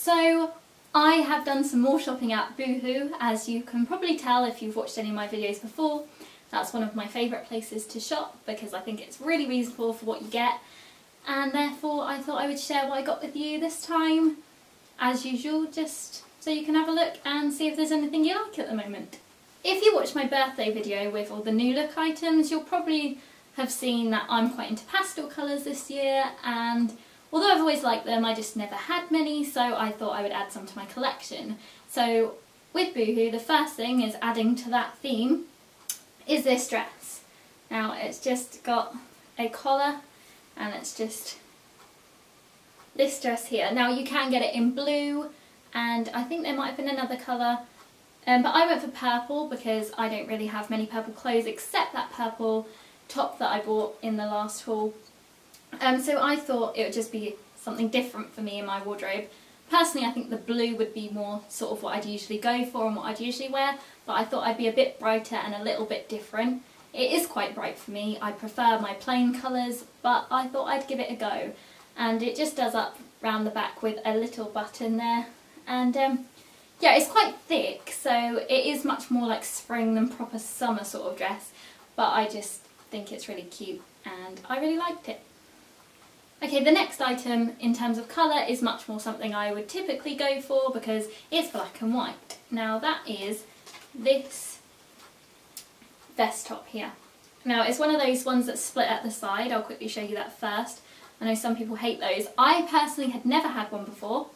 So I have done some more shopping at Boohoo, as you can probably tell if you've watched any of my videos before. That's one of my favourite places to shop because I think it's really reasonable for what you get, and therefore I thought I would share what I got with you this time, as usual, just so you can have a look and see if there's anything you like at the moment. If you watched my birthday video with all the new look items, you'll probably have seen that I'm quite into pastel colours this year, and although I've always liked them, I just never had many, so I thought I would add some to my collection. So with Boohoo, the first thing is adding to that theme is this dress. Now it's just got a collar and it's just this dress here. Now you can get it in blue and I think there might have been another colour, but I went for purple because I don't really have many purple clothes except that purple top that I bought in the last haul. So I thought it would just be something different for me in my wardrobe. Personally, I think the blue would be more sort of what I'd usually go for and what I'd usually wear, but I thought I'd be a bit brighter and a little bit different. It is quite bright for me. I prefer my plain colours, but I thought I'd give it a go. And it just does up round the back with a little button there. And yeah, it's quite thick, so it is much more like spring than proper summer sort of dress, but I just think it's really cute and I really liked it. Okay, the next item in terms of colour is much more something I would typically go for because it's black and white. Now that is this vest top here. Now it's one of those ones that split at the side. I'll quickly show you that first. I know some people hate those. I personally had never had one before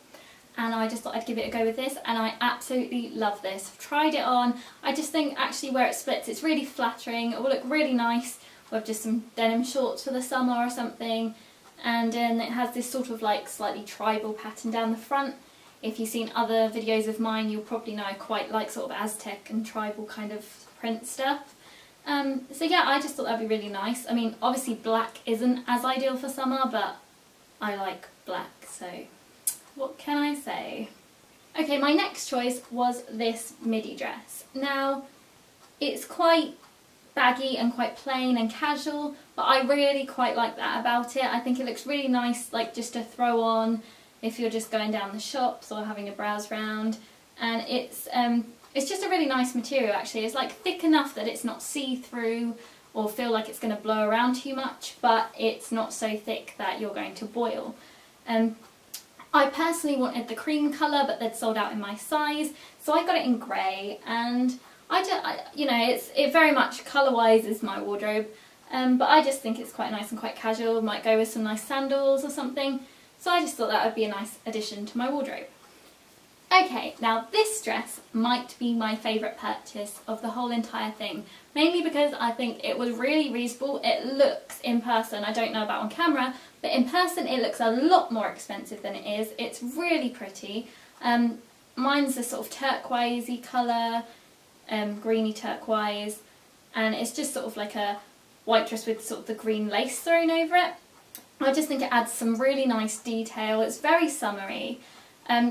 and I just thought I'd give it a go with this, and I absolutely love this. I've tried it on. I just think actually where it splits it's really flattering. It will look really nice with just some denim shorts for the summer or something. And it has this sort of like slightly tribal pattern down the front. If you've seen other videos of mine, you'll probably know I quite like sort of Aztec and tribal kind of print stuff. So yeah, I just thought that'd be really nice. I mean, obviously black isn't as ideal for summer, but I like black, so what can I say? Okay, my next choice was this midi dress. Now, it's quite baggy and quite plain and casual, but I really quite like that about it. I think it looks really nice, like just to throw on if you're just going down the shops or having a browse round. And it's just a really nice material actually. It's like thick enough that it's not see-through or feel like it's going to blow around too much, but it's not so thick that you're going to boil. I personally wanted the cream colour, but they'd sold out in my size, so I got it in grey, and you know, it very much colour-wise is my wardrobe, but I just think it's quite nice and quite casual. Might go with some nice sandals or something, so I just thought that would be a nice addition to my wardrobe. Okay, now this dress might be my favourite purchase of the whole entire thing, mainly because I think it was really reasonable. It looks in person, I don't know about on camera, but in person it looks a lot more expensive than it is. It's really pretty. Mine's a sort of turquoisey colour, greeny turquoise, and it's just sort of like a white dress with sort of the green lace thrown over it. I just think it adds some really nice detail. It's very summery.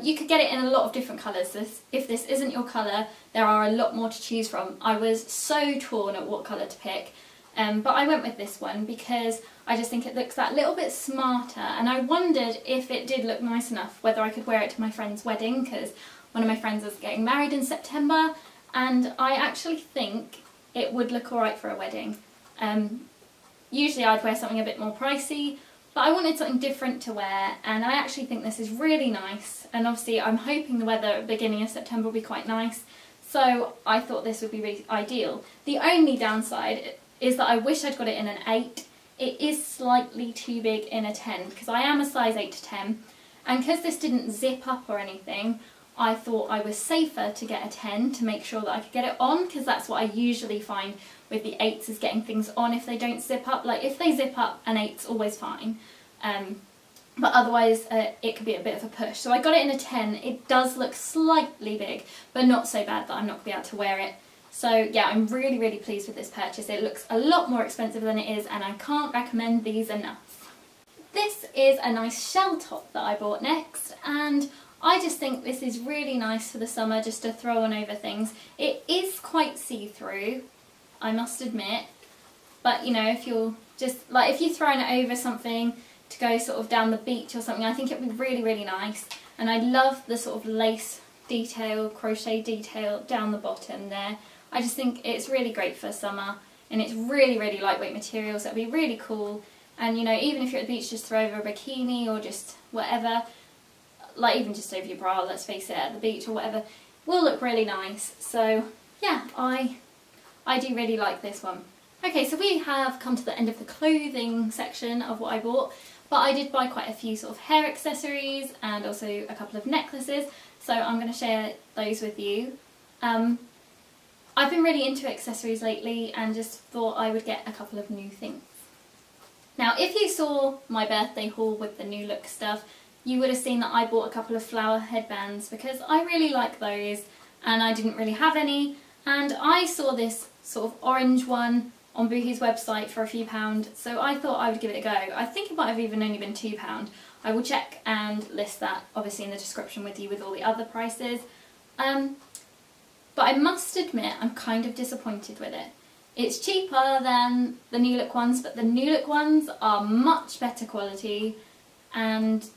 You could get it in a lot of different colours. If this isn't your colour, there are a lot more to choose from. I was so torn at what colour to pick, but I went with this one because I just think it looks that little bit smarter, and I wondered if it did look nice enough, whether I could wear it to my friend's wedding, because one of my friends is getting married in September, and I actually think it would look alright for a wedding. Usually I'd wear something a bit more pricey, but I wanted something different to wear, and I actually think this is really nice, and obviously I'm hoping the weather at the beginning of September will be quite nice, so I thought this would be really ideal. The only downside is that I wish I'd got it in an 8. It is slightly too big in a 10, because I am a size 8 to 10, and because this didn't zip up or anything, I thought I was safer to get a 10 to make sure that I could get it on, because that's what I usually find with the 8s is getting things on if they don't zip up. Like if they zip up, an 8's always fine, but otherwise it could be a bit of a push. So I got it in a 10. It does look slightly big, but not so bad that I'm not going to be able to wear it. So yeah, I'm really, really pleased with this purchase. It looks a lot more expensive than it is, and I can't recommend these enough. This is a nice shell top that I bought next, and I just think this is really nice for the summer just to throw on over things. It is quite see-through, I must admit, but you know, if you're just like, if you're throwing it over something, to go sort of down the beach or something, I think it would be really, really nice. And I love the sort of lace detail, crochet detail down the bottom there. I just think it's really great for summer, and it's really, really lightweight material, so it'd be really cool. And you know, even if you're at the beach, just throw over a bikini or just whatever, like even just over your bra, let's face it, at the beach or whatever, will look really nice. So yeah, I do really like this one. Okay, so we have come to the end of the clothing section of what I bought, but I did buy quite a few sort of hair accessories and also a couple of necklaces, so I'm going to share those with you. I've been really into accessories lately and just thought I would get a couple of new things. Now, if you saw my birthday haul with the new look stuff, you would have seen that I bought a couple of flower headbands because I really like those and I didn't really have any, and I saw this sort of orange one on Boohoo's website for a few £, so I thought I would give it a go. I think it might have even only been £2. I will check and list that obviously in the description with you with all the other prices. But I must admit I'm kind of disappointed with it. It's cheaper than the new look ones, but the new look ones are much better quality and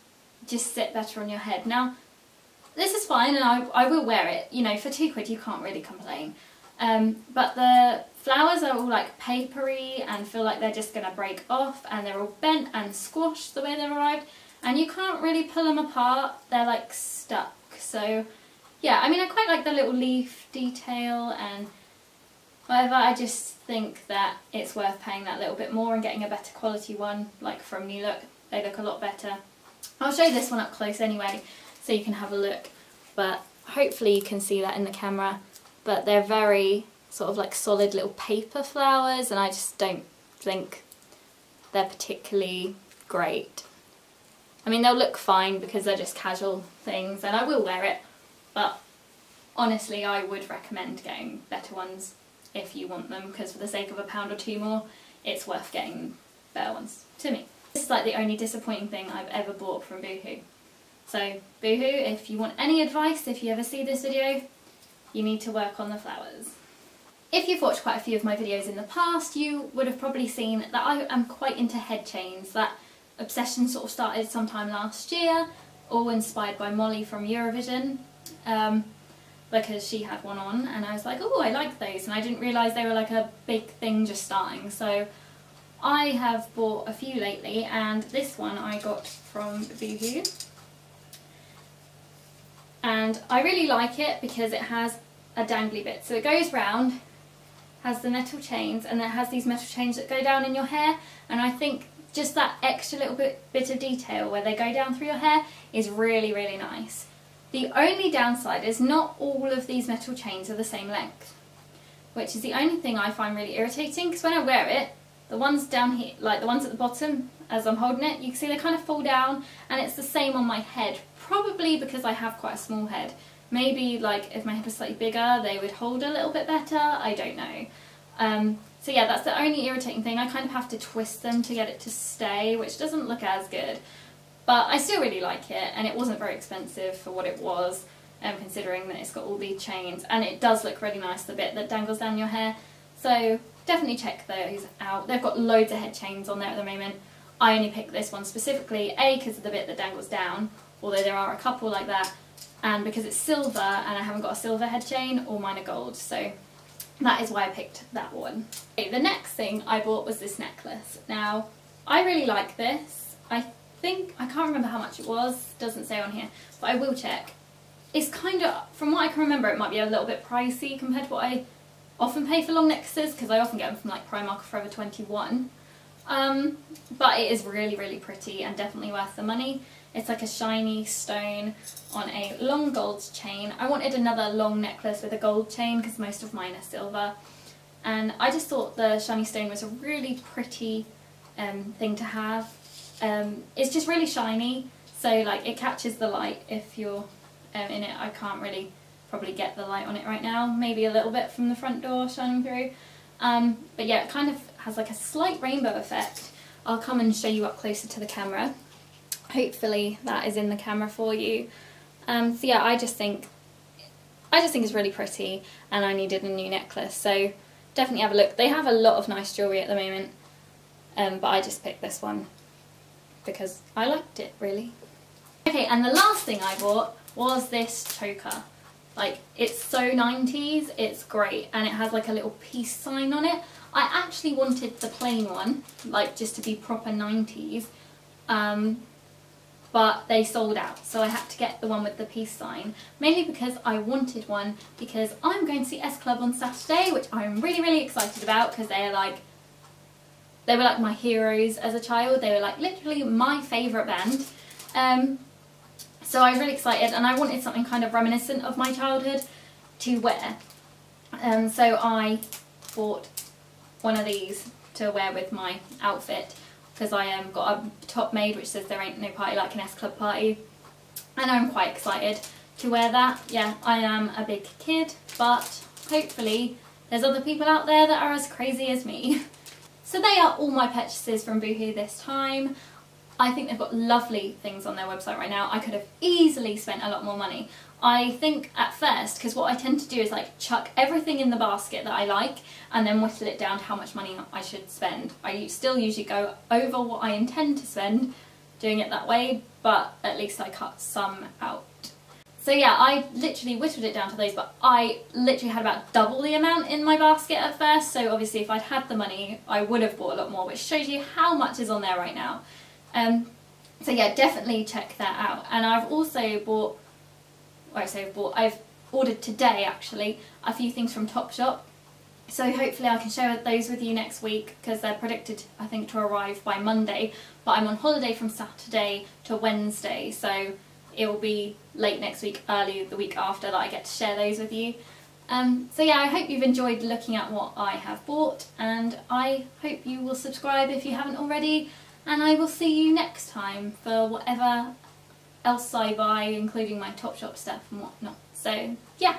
just sit better on your head. Now, this is fine and I will wear it. You know, for £2 you can't really complain. But the flowers are all like papery and feel like they're just going to break off, and they're all bent and squashed the way they've arrived, and you can't really pull them apart. They're like stuck. So yeah, I mean, I quite like the little leaf detail and whatever. I just think that it's worth paying that little bit more and getting a better quality one, like from New Look. They look a lot better. I'll show this one up close anyway, so you can have a look, but hopefully you can see that in the camera. But they're very sort of like solid little paper flowers, and I just don't think they're particularly great. I mean, they'll look fine because they're just casual things and I will wear it, but honestly I would recommend getting better ones if you want them, because for the sake of £1 or £2 more, it's worth getting better ones, to me. This is like the only disappointing thing I've ever bought from Boohoo. So Boohoo, if you want any advice, if you ever see this video, you need to work on the flowers. If you've watched quite a few of my videos in the past, you would have probably seen that I am quite into head chains. That obsession sort of started sometime last year, all inspired by Mollie from Eurovision, because she had one on and I was like, oh, I like those, and I didn't realise they were like a big thing just starting. So I have bought a few lately, and this one I got from Boohoo. And I really like it because it has a dangly bit. So it goes round, has the metal chains, and then it has these metal chains that go down in your hair, and I think just that extra little bit of detail where they go down through your hair is really, really nice. The only downside is not all of these metal chains are the same length, which is the only thing I find really irritating, because when I wear it, the ones down here, like the ones at the bottom as I'm holding it, you can see they kind of fall down, and it's the same on my head, probably because I have quite a small head. Maybe like if my head was slightly bigger they would hold a little bit better, I don't know. So yeah, that's the only irritating thing. I kind of have to twist them to get it to stay, which doesn't look as good. But I still really like it, and it wasn't very expensive for what it was, considering that it's got all these chains, and it does look really nice, the bit that dangles down your hair. So definitely check those out. They've got loads of head chains on there at the moment. I only picked this one specifically, A, because of the bit that dangles down, although there are a couple like that, and because it's silver and I haven't got a silver head chain, all mine are gold, so that is why I picked that one. Okay, the next thing I bought was this necklace. Now, I really like this. I can't remember how much it was, doesn't say on here, but I will check. It's kind of, from what I can remember, it might be a little bit pricey compared to what I often pay for long necklaces, because I often get them from like Primark or Forever 21. But it is really, really pretty and definitely worth the money. It's like a shiny stone on a long gold chain. I wanted another long necklace with a gold chain because most of mine are silver, and I just thought the shiny stone was a really pretty thing to have. It's just really shiny, so like it catches the light if you're in it. I can't really probably get the light on it right now, maybe a little bit from the front door shining through. But yeah, it kind of has like a slight rainbow effect. I'll come and show you up closer to the camera. Hopefully that is in the camera for you. So yeah, I just think it's really pretty, and I needed a new necklace, so definitely have a look. They have a lot of nice jewellery at the moment, but I just picked this one. because I liked it really. Okay, and the last thing I bought was this choker. Like, it's so 90s, it's great, and it has like a little peace sign on it. I actually wanted the plain one, like just to be proper 90s, but they sold out, so I had to get the one with the peace sign, mainly because I wanted one because I'm going to see S Club on Saturday, which I'm really, really excited about, because they were like my heroes as a child. They were like literally my favourite band. So I was really excited, and I wanted something kind of reminiscent of my childhood to wear. So I bought one of these to wear with my outfit, because I got a top made which says there ain't no party like an S Club party, and I'm quite excited to wear that. Yeah, I am a big kid, but hopefully there's other people out there that are as crazy as me. So they are all my purchases from Boohoo this time. I think they've got lovely things on their website right now. I could have easily spent a lot more money. I think at first, because what I tend to do is like chuck everything in the basket that I like and then whittle it down to how much money I should spend. I still usually go over what I intend to spend doing it that way, but at least I cut some out. So yeah, I literally whittled it down to those, but I literally had about double the amount in my basket at first, so obviously if I'd had the money I would have bought a lot more, which shows you how much is on there right now. So yeah, definitely check that out. And I've also bought, I've ordered today actually a few things from Topshop, so hopefully I can share those with you next week, because they're predicted I think to arrive by Monday, but I'm on holiday from Saturday to Wednesday, so it will be late next week, early the week after, that I get to share those with you. So yeah, I hope you've enjoyed looking at what I have bought, and I hope you will subscribe if you haven't already, and I will see you next time for whatever else I buy, including my Topshop stuff and whatnot. So yeah.